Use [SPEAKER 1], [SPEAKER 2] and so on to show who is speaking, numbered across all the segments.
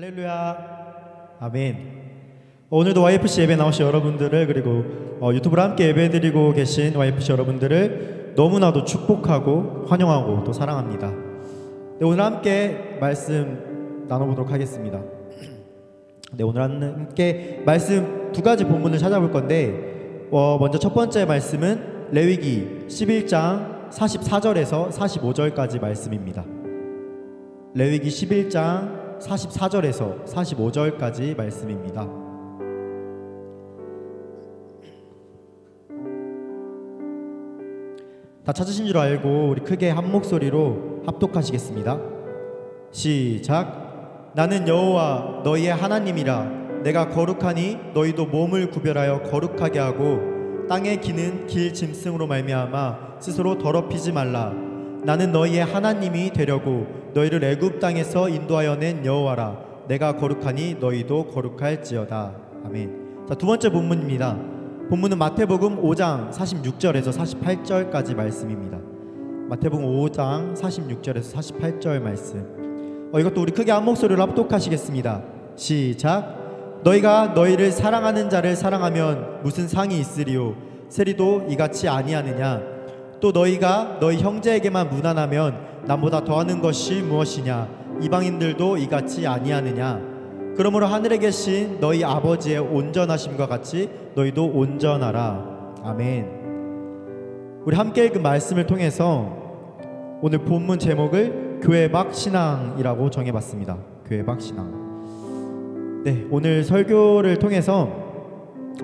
[SPEAKER 1] 할렐루야. 아멘. 오늘도 YFC 예배 나오신 여러분들을, 그리고 유튜브로 함께 예배드리고 계신 YFC 여러분들을 너무나도 축복하고 환영하고 또 사랑합니다. 네, 오늘 함께 말씀 나눠보도록 하겠습니다. 네, 오늘 함께 말씀 두 가지 본문을 찾아볼 건데, 먼저 첫 번째 말씀은 레위기 11장 44절에서 45절까지 말씀입니다. 레위기 11장 44절에서 45절까지 말씀입니다. 다 찾으신 줄 알고 우리 크게 한 목소리로 합독하시겠습니다. 시작. 나는 여호와 너희의 하나님이라. 내가 거룩하니 너희도 몸을 구별하여 거룩하게 하고 땅에 기는 길 짐승으로 말미암아 스스로 더럽히지 말라. 나는 너희의 하나님이 되려고 너희를 애굽 땅에서 인도하여 낸 여호와라. 내가 거룩하니 너희도 거룩할지어다. 아멘. 자, 두 번째 본문입니다. 본문은 마태복음 5장 46절에서 48절까지 말씀입니다. 마태복음 5장 46절에서 48절 말씀. 이것도 우리 크게 한 목소리로 합독하시겠습니다. 시작. 너희가 너희를 사랑하는 자를 사랑하면 무슨 상이 있으리요? 세리도 이같이 아니하느냐? 또 너희가 너희 형제에게만 무난하면 남보다 더하는 것이 무엇이냐? 이방인들도 이같이 아니하느냐? 그러므로 하늘에 계신 너희 아버지의 온전하심과 같이 너희도 온전하라. 아멘. 우리 함께 읽은 말씀을 통해서 오늘 본문 제목을 교회 밖 신앙이라고 정해봤습니다. 교회 밖 신앙. 네, 오늘 설교를 통해서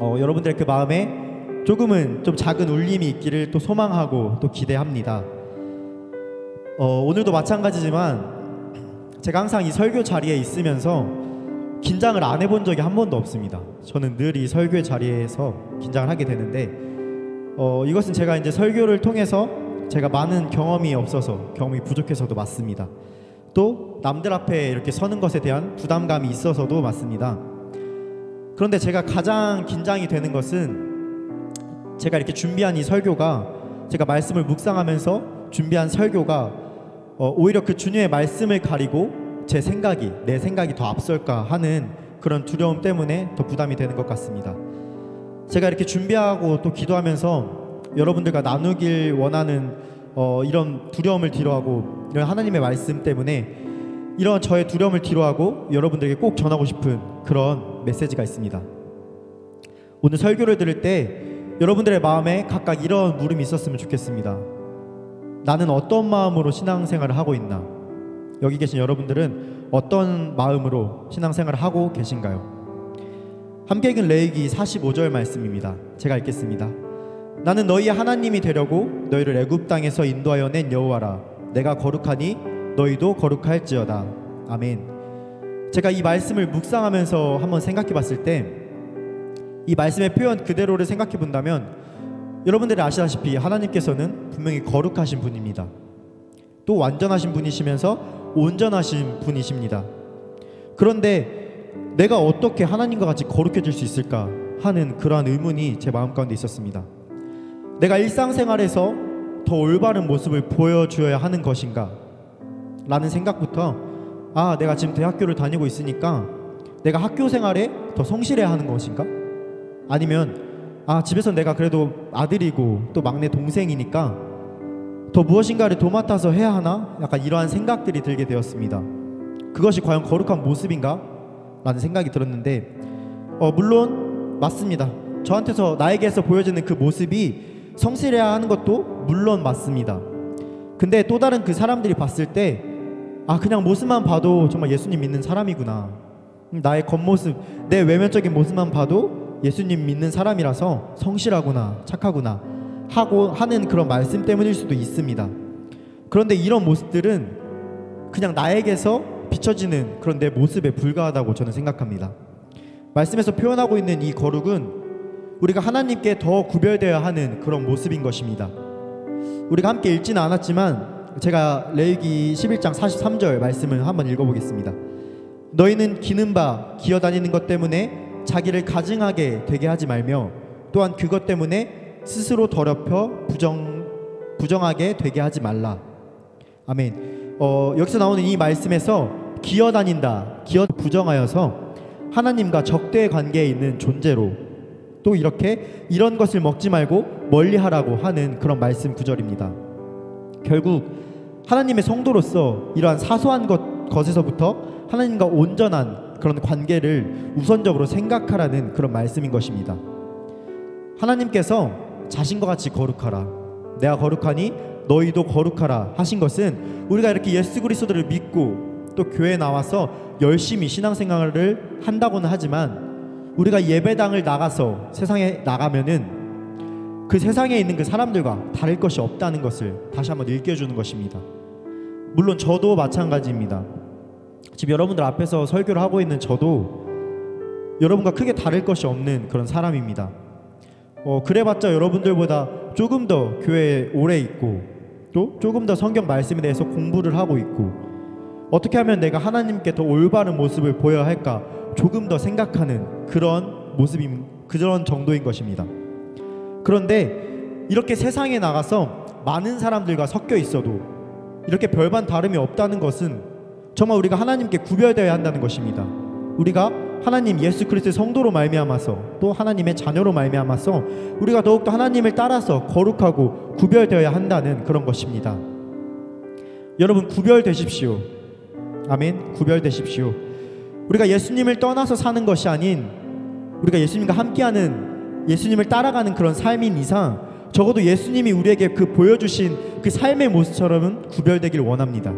[SPEAKER 1] 여러분들의 그 마음에 조금은 좀 작은 울림이 있기를 또 소망하고 또 기대합니다. 오늘도 마찬가지지만 제가 항상 이 설교 자리에 있으면서 긴장을 안 해본 적이 한 번도 없습니다. 저는 늘 이 설교의 자리에서 긴장을 하게 되는데, 이것은 제가 이제 설교를 통해서 제가 많은 경험이 없어서, 경험이 부족해서도 맞습니다. 또 남들 앞에 이렇게 서는 것에 대한 부담감이 있어서도 맞습니다. 그런데 제가 가장 긴장이 되는 것은 제가 이렇게 준비한 이 설교가, 제가 말씀을 묵상하면서 준비한 설교가 오히려 그 주님의 말씀을 가리고 내 생각이 더 앞설까 하는 그런 두려움 때문에 더 부담이 되는 것 같습니다. 제가 이렇게 준비하고 또 기도하면서 여러분들과 나누길 원하는 이런 두려움을 뒤로하고, 이런 하나님의 말씀 때문에 이런 저의 두려움을 뒤로하고 여러분들에게 꼭 전하고 싶은 그런 메시지가 있습니다. 오늘 설교를 들을 때 여러분들의 마음에 각각 이런 물음이 있었으면 좋겠습니다. 나는 어떤 마음으로 신앙생활을 하고 있나? 여기 계신 여러분들은 어떤 마음으로 신앙생활을 하고 계신가요? 함께 읽은 레위기 45절 말씀입니다. 제가 읽겠습니다. 나는 너희의 하나님이 되려고 너희를 애굽 땅에서 인도하여 낸 여호와라. 내가 거룩하니 너희도 거룩할지어다. 아멘. 제가 이 말씀을 묵상하면서 한번 생각해 봤을 때, 이 말씀의 표현 그대로를 생각해 본다면 여러분들이 아시다시피 하나님께서는 분명히 거룩하신 분입니다. 또 완전하신 분이시면서 온전하신 분이십니다. 그런데 내가 어떻게 하나님과 같이 거룩해질 수 있을까 하는 그러한 의문이 제 마음 가운데 있었습니다. 내가 일상생활에서 더 올바른 모습을 보여주어야 하는 것인가 라는 생각부터, 내가 지금 대학교를 다니고 있으니까 내가 학교 생활에 더 성실해야 하는 것인가? 아니면 집에서 내가 그래도 아들이고 또 막내 동생이니까 더 무엇인가를 도맡아서 해야 하나? 약간 이러한 생각들이 들게 되었습니다. 그것이 과연 거룩한 모습인가? 라는 생각이 들었는데, 물론 맞습니다. 나에게서 보여지는 그 모습이 성실해야 하는 것도 물론 맞습니다. 근데 또 다른 그 사람들이 봤을 때 그냥 모습만 봐도 정말 예수님 믿는 사람이구나, 나의 겉모습, 내 외면적인 모습만 봐도 예수님 믿는 사람이라서 성실하구나, 착하구나 하고 하는 그런 말씀 때문일 수도 있습니다. 그런데 이런 모습들은 그냥 나에게서 비춰지는 그런 내 모습에 불과하다고 저는 생각합니다. 말씀에서 표현하고 있는 이 거룩은 우리가 하나님께 더 구별되어야 하는 그런 모습인 것입니다. 우리가 함께 읽지는 않았지만 제가 레위기 11장 43절 말씀을 한번 읽어보겠습니다. 너희는 기는 바 기어다니는 것 때문에 자기를 가증하게 되게 하지 말며, 또한 그것 때문에 스스로 더럽혀 부정하게 되게 하지 말라. 아멘. 여기서 나오는 이 말씀에서 기어다닌다, 기어 부정하여서 하나님과 적대 관계에 있는 존재로, 또 이렇게 이런 것을 먹지 말고 멀리하라고 하는 그런 말씀 구절입니다. 결국 하나님의 성도로서 이러한 사소한 것에서부터 하나님과 온전한 그런 관계를 우선적으로 생각하라는 그런 말씀인 것입니다. 하나님께서 자신과 같이 거룩하라, 내가 거룩하니 너희도 거룩하라 하신 것은 우리가 이렇게 예수 그리스도를 믿고 또 교회에 나와서 열심히 신앙생활을 한다고는 하지만, 우리가 예배당을 나가서 세상에 나가면은 그 세상에 있는 그 사람들과 다를 것이 없다는 것을 다시 한번 일깨워주는 것입니다. 물론 저도 마찬가지입니다. 지금 여러분들 앞에서 설교를 하고 있는 저도 여러분과 크게 다를 것이 없는 그런 사람입니다. 그래봤자 여러분들보다 조금 더 교회에 오래 있고 또 조금 더 성경 말씀에 대해서 공부를 하고 있고, 어떻게 하면 내가 하나님께 더 올바른 모습을 보여야 할까 조금 더 생각하는 그런 모습인, 그런 정도인 것입니다. 그런데 이렇게 세상에 나가서 많은 사람들과 섞여 있어도 이렇게 별반 다름이 없다는 것은 정말 우리가 하나님께 구별되어야 한다는 것입니다. 우리가 하나님 예수 그리스도의 성도로 말미암아서 또 하나님의 자녀로 말미암아서 우리가 더욱더 하나님을 따라서 거룩하고 구별되어야 한다는 그런 것입니다. 여러분, 구별되십시오. 아멘. 구별되십시오. 우리가 예수님을 떠나서 사는 것이 아닌, 우리가 예수님과 함께하는, 예수님을 따라가는 그런 삶인 이상 적어도 예수님이 우리에게 그 보여주신 그 삶의 모습처럼은 구별되길 원합니다.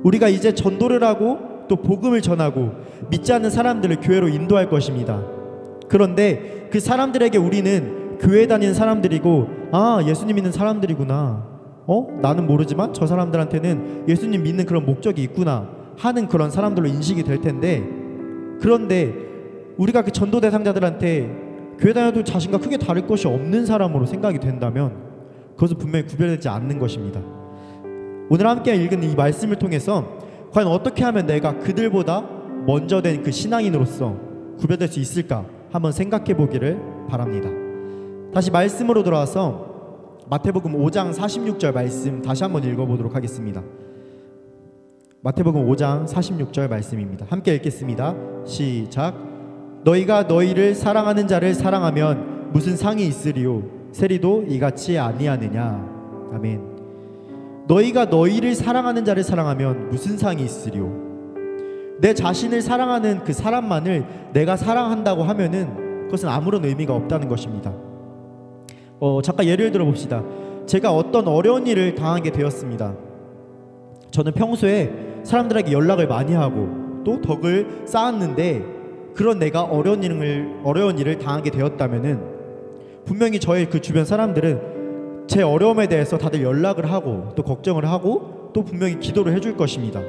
[SPEAKER 1] 우리가 이제 전도를 하고 또 복음을 전하고 믿지 않는 사람들을 교회로 인도할 것입니다. 그런데 그 사람들에게 우리는 교회 다니는 사람들이고, 아, 예수님 믿는 사람들이구나, 나는 모르지만 저 사람들한테는 예수님 믿는 그런 목적이 있구나 하는 그런 사람들로 인식이 될 텐데, 그런데 우리가 그 전도 대상자들한테 교회 다녀도 자신과 크게 다를 것이 없는 사람으로 생각이 된다면 그것은 분명히 구별되지 않는 것입니다. 오늘 함께 읽은 이 말씀을 통해서 과연 어떻게 하면 내가 그들보다 먼저 된 그 신앙인으로서 구별될 수 있을까 한번 생각해 보기를 바랍니다. 다시 말씀으로 돌아와서 마태복음 5장 46절 말씀 다시 한번 읽어보도록 하겠습니다. 마태복음 5장 46절 말씀입니다. 함께 읽겠습니다. 시작. 너희가 너희를 사랑하는 자를 사랑하면 무슨 상이 있으리요? 세리도 이같이 아니하느냐. 아멘. 너희가 너희를 사랑하는 자를 사랑하면 무슨 상이 있으리요? 내 자신을 사랑하는 그 사람만을 내가 사랑한다고 하면은 그것은 아무런 의미가 없다는 것입니다. 잠깐 예를 들어 봅시다. 제가 어떤 어려운 일을 당하게 되었습니다. 저는 평소에 사람들에게 연락을 많이 하고 또 덕을 쌓았는데, 그런 내가 어려운 일을 당하게 되었다면은 분명히 저의 그 주변 사람들은 제 어려움에 대해서 다들 연락을 하고 또 걱정을 하고 또 분명히 기도를 해줄 것입니다.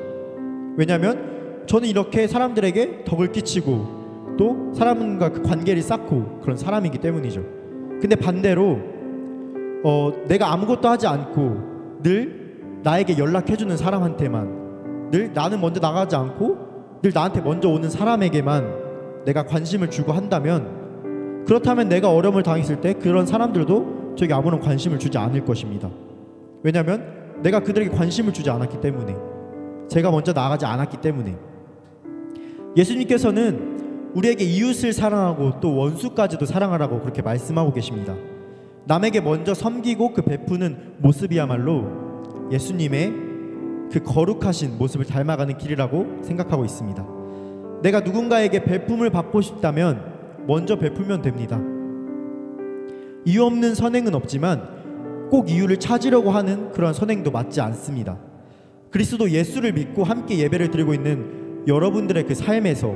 [SPEAKER 1] 왜냐하면 저는 이렇게 사람들에게 덕을 끼치고 또 사람과 그 관계를 쌓고 그런 사람이기 때문이죠. 근데 반대로 내가 아무것도 하지 않고 늘 나에게 연락해주는 사람한테만, 늘 나는 먼저 나가지 않고 늘 나한테 먼저 오는 사람에게만 내가 관심을 주고 한다면, 그렇다면 내가 어려움을 당했을 때 그런 사람들도 저에게 아무런 관심을 주지 않을 것입니다. 왜냐하면 내가 그들에게 관심을 주지 않았기 때문에, 제가 먼저 나가지 않았기 때문에. 예수님께서는 우리에게 이웃을 사랑하고 또 원수까지도 사랑하라고 그렇게 말씀하고 계십니다. 남에게 먼저 섬기고 그 베푸는 모습이야말로 예수님의 그 거룩하신 모습을 닮아가는 길이라고 생각하고 있습니다. 내가 누군가에게 베품을 받고 싶다면 먼저 베풀면 됩니다. 이유 없는 선행은 없지만 꼭 이유를 찾으려고 하는 그런 선행도 맞지 않습니다. 그리스도 예수를 믿고 함께 예배를 드리고 있는 여러분들의 그 삶에서,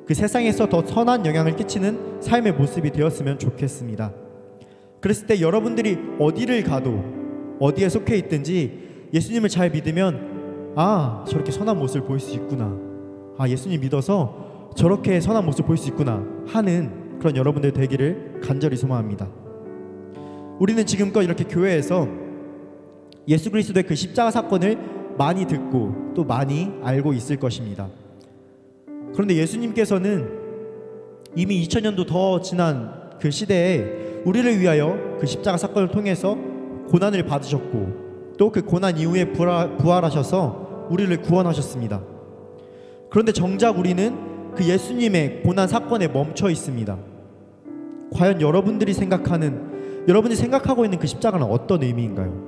[SPEAKER 1] 그 세상에서 더 선한 영향을 끼치는 삶의 모습이 되었으면 좋겠습니다. 그랬을 때 여러분들이 어디를 가도 어디에 속해 있든지 예수님을 잘 믿으면, 아, 저렇게 선한 모습을 보일 수 있구나, 아, 예수님 믿어서 저렇게 선한 모습을 볼 수 있구나 하는 그런 여러분들 되기를 간절히 소망합니다. 우리는 지금껏 이렇게 교회에서 예수 그리스도의 그 십자가 사건을 많이 듣고 또 많이 알고 있을 것입니다. 그런데 예수님께서는 이미 2000년도 더 지난 그 시대에 우리를 위하여 그 십자가 사건을 통해서 고난을 받으셨고 또 그 고난 이후에 부활하셔서 우리를 구원하셨습니다. 그런데 정작 우리는 그 예수님의 고난 사건에 멈춰 있습니다. 과연 여러분들이 생각하고 있는 그 십자가는 어떤 의미인가요?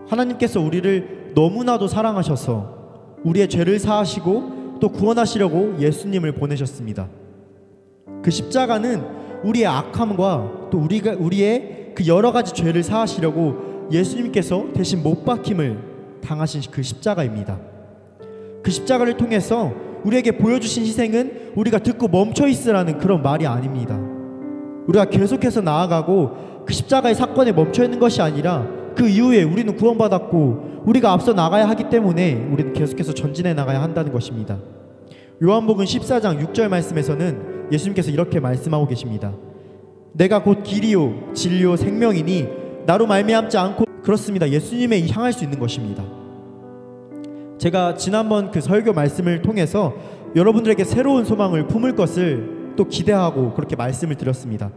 [SPEAKER 1] 하나님께서 우리를 너무나도 사랑하셔서 우리의 죄를 사하시고 또 구원하시려고 예수님을 보내셨습니다. 그 십자가는 우리의 악함과 또 우리의 그 여러 가지 죄를 사하시려고 예수님께서 대신 못 박힘을 당하신 그 십자가입니다. 그 십자가를 통해서 우리에게 보여주신 희생은 우리가 듣고 멈춰 있으라는 그런 말이 아닙니다. 우리가 계속해서 나아가고 그 십자가의 사건에 멈춰 있는 것이 아니라 그 이후에 우리는 구원받았고 우리가 앞서 나가야 하기 때문에 우리는 계속해서 전진해 나가야 한다는 것입니다. 요한복음 14장 6절 말씀에서는 예수님께서 이렇게 말씀하고 계십니다. 내가 곧 길이요 진리요 생명이니 나로 말미암지 않고. 그렇습니다. 예수님에 향할 수 있는 것입니다. 제가 지난번 그 설교 말씀을 통해서 여러분들에게 새로운 소망을 품을 것을 또 기대하고 그렇게 말씀을 드렸습니다.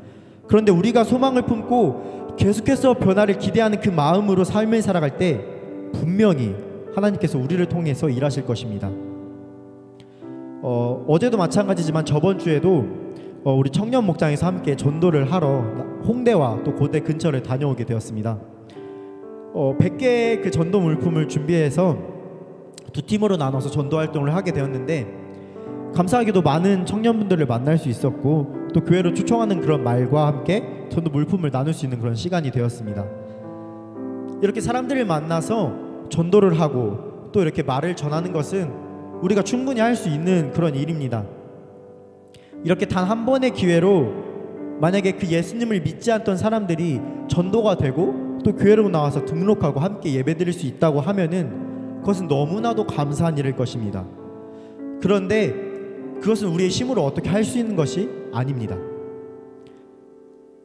[SPEAKER 1] 그런데 우리가 소망을 품고 계속해서 변화를 기대하는 그 마음으로 삶을 살아갈 때 분명히 하나님께서 우리를 통해서 일하실 것입니다. 어제도 마찬가지지만 저번 주에도 우리 청년 목장에서 함께 전도를 하러 홍대와 또 고대 근처를 다녀오게 되었습니다. 100개의 그 전도 물품을 준비해서 두 팀으로 나눠서 전도 활동을 하게 되었는데, 감사하게도 많은 청년분들을 만날 수 있었고 또 교회로 초청하는 그런 말과 함께 전도 물품을 나눌 수 있는 그런 시간이 되었습니다. 이렇게 사람들을 만나서 전도를 하고 또 이렇게 말을 전하는 것은 우리가 충분히 할 수 있는 그런 일입니다. 이렇게 단 한 번의 기회로 만약에 그 예수님을 믿지 않던 사람들이 전도가 되고 또 교회로 나와서 등록하고 함께 예배드릴 수 있다고 하면은 그것은 너무나도 감사한 일일 것입니다. 그런데 그것은 우리의 힘으로 어떻게 할 수 있는 것이 아닙니다.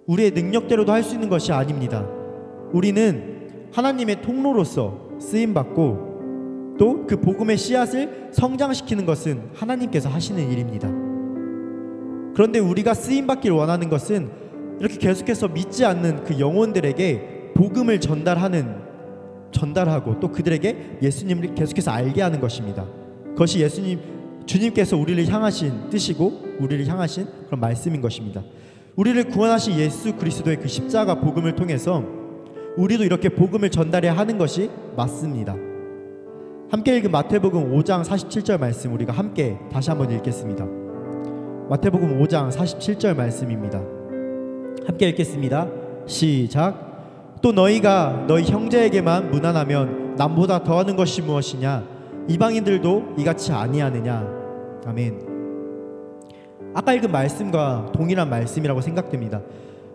[SPEAKER 1] 우리의 능력대로도 할 수 있는 것이 아닙니다. 우리는 하나님의 통로로서 쓰임받고 또 그 복음의 씨앗을 성장시키는 것은 하나님께서 하시는 일입니다. 그런데 우리가 쓰임받기를 원하는 것은 이렇게 계속해서 믿지 않는 그 영혼들에게 복음을 전달하고 또 그들에게 예수님을 계속해서 알게 하는 것입니다. 그것이 주님께서 우리를 향하신 뜻이고 우리를 향하신 그런 말씀인 것입니다. 우리를 구원하신 예수 그리스도의 그 십자가 복음을 통해서 우리도 이렇게 복음을 전달해야 하는 것이 맞습니다. 함께 읽은 마태복음 5장 47절 말씀 우리가 함께 다시 한번 읽겠습니다. 마태복음 5장 47절 말씀입니다. 함께 읽겠습니다. 시작. 또 너희가 너희 형제에게만 무난하면 남보다 더하는 것이 무엇이냐? 이방인들도 이같이 아니하느냐? 아멘. 아까 읽은 말씀과 동일한 말씀이라고 생각됩니다.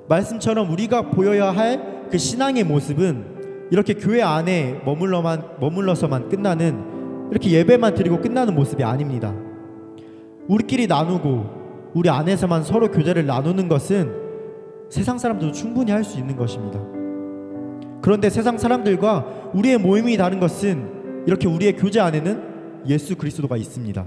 [SPEAKER 1] 말씀처럼 우리가 보여야 할 그 신앙의 모습은 이렇게 교회 안에 머물러서만 끝나는, 이렇게 예배만 드리고 끝나는 모습이 아닙니다. 우리끼리 나누고 우리 안에서만 서로 교제를 나누는 것은 세상 사람들도 충분히 할 수 있는 것입니다. 그런데 세상 사람들과 우리의 모임이 다른 것은 이렇게 우리의 교제 안에는 예수 그리스도가 있습니다.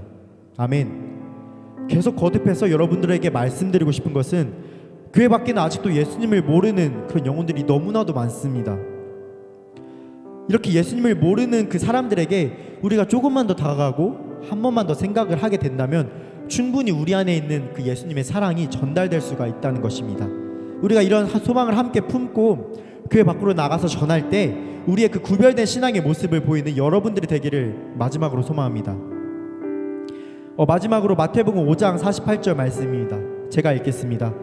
[SPEAKER 1] 아멘. 계속 거듭해서 여러분들에게 말씀드리고 싶은 것은 교회 밖에는 아직도 예수님을 모르는 그런 영혼들이 너무나도 많습니다. 이렇게 예수님을 모르는 그 사람들에게 우리가 조금만 더 다가가고 한 번만 더 생각을 하게 된다면 충분히 우리 안에 있는 그 예수님의 사랑이 전달될 수가 있다는 것입니다. 우리가 이런 소망을 함께 품고 교회 밖으로 나가서 전할 때 우리의 그 구별된 신앙의 모습을 보이는 여러분들이 되기를 마지막으로 소망합니다. 마지막으로 마태복음 5장 48절 말씀입니다. 제가 읽겠습니다.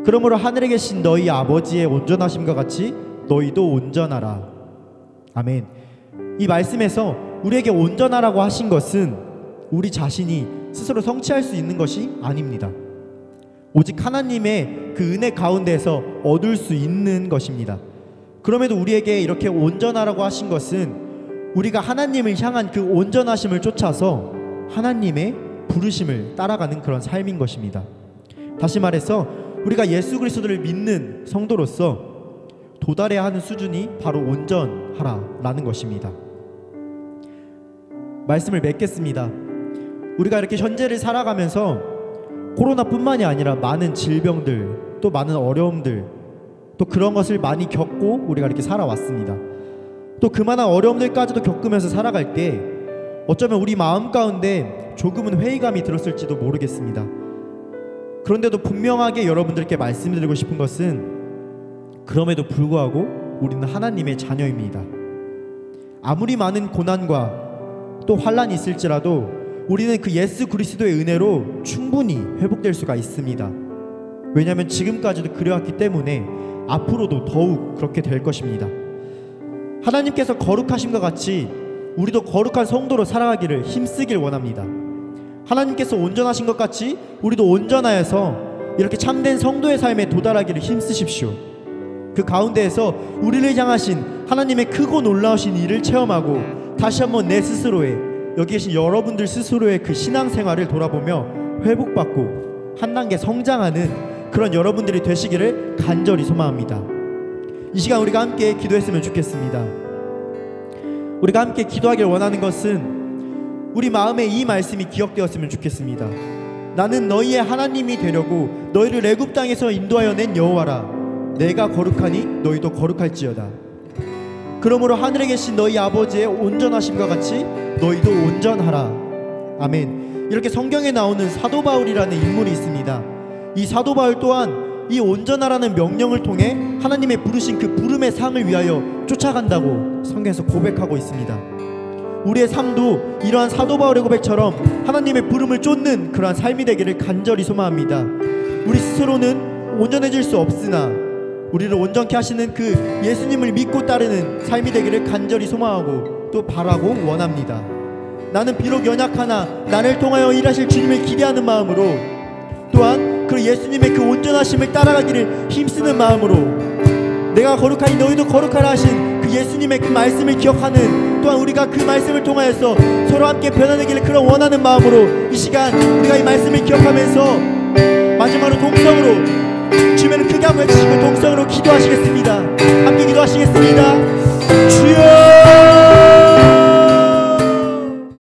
[SPEAKER 1] 그러므로 하늘에 계신 너희 아버지의 온전하심과 같이 너희도 온전하라. 아멘. 이 말씀에서 우리에게 온전하라고 하신 것은 우리 자신이 스스로 성취할 수 있는 것이 아닙니다. 오직 하나님의 그 은혜 가운데서 얻을 수 있는 것입니다. 그럼에도 우리에게 이렇게 온전하라고 하신 것은 우리가 하나님을 향한 그 온전하심을 쫓아서 하나님의 부르심을 따라가는 그런 삶인 것입니다. 다시 말해서 우리가 예수 그리스도를 믿는 성도로서 도달해야 하는 수준이 바로 온전하라라는 것입니다. 말씀을 맺겠습니다. 우리가 이렇게 현재를 살아가면서 코로나뿐만이 아니라 많은 질병들, 또 많은 어려움들, 또 그런 것을 많이 겪고 우리가 이렇게 살아왔습니다. 또 그만한 어려움들까지도 겪으면서 살아갈 때 어쩌면 우리 마음 가운데 조금은 회의감이 들었을지도 모르겠습니다. 그런데도 분명하게 여러분들께 말씀드리고 싶은 것은 그럼에도 불구하고 우리는 하나님의 자녀입니다. 아무리 많은 고난과 또 환란이 있을지라도 우리는 그 예수 그리스도의 은혜로 충분히 회복될 수가 있습니다. 왜냐하면 지금까지도 그래왔기 때문에 앞으로도 더욱 그렇게 될 것입니다. 하나님께서 거룩하심과 같이 우리도 거룩한 성도로 살아가기를 힘쓰길 원합니다. 하나님께서 온전하신 것 같이 우리도 온전하여서 이렇게 참된 성도의 삶에 도달하기를 힘쓰십시오. 그 가운데에서 우리를 향하신 하나님의 크고 놀라우신 일을 체험하고 다시 한번 내 스스로의, 여기 계신 여러분들 스스로의 그 신앙생활을 돌아보며 회복받고 한 단계 성장하는 그런 여러분들이 되시기를 간절히 소망합니다. 이 시간 우리가 함께 기도했으면 좋겠습니다. 우리가 함께 기도하길 원하는 것은 우리 마음에 이 말씀이 기억되었으면 좋겠습니다. 나는 너희의 하나님이 되려고 너희를 애굽 땅에서 인도하여 낸 여호와라. 내가 거룩하니 너희도 거룩할지어다. 그러므로 하늘에 계신 너희 아버지의 온전하심과 같이 너희도 온전하라. 아멘. 이렇게 성경에 나오는 사도 바울이라는 인물이 있습니다. 이 사도 바울 또한 이 온전하라는 명령을 통해 하나님의 부르신 그 부름의 상을 위하여 쫓아간다고 성경에서 고백하고 있습니다. 우리의 삶도 이러한 사도 바울의 고백처럼 하나님의 부름을 쫓는 그러한 삶이 되기를 간절히 소망합니다. 우리 스스로는 온전해질 수 없으나 우리를 온전케 하시는 그 예수님을 믿고 따르는 삶이 되기를 간절히 소망하고 또 바라고 원합니다. 나는 비록 연약하나 나를 통하여 일하실 주님을 기대하는 마음으로, 또한 그 예수님의 그 온전하심을 따라가기를 힘쓰는 마음으로, 내가 거룩하니 너희도 거룩하라 하신 그 예수님의 그 말씀을 기억하는, 또한 우리가 그 말씀을 통하여서 서로 함께 변화되기를 그런 원하는 마음으로 이 시간 우리가 이 말씀을 기억하면서 마지막으로 동성으로 주님을 크게 한번 외치시고 동성으로 기도하시겠습니다.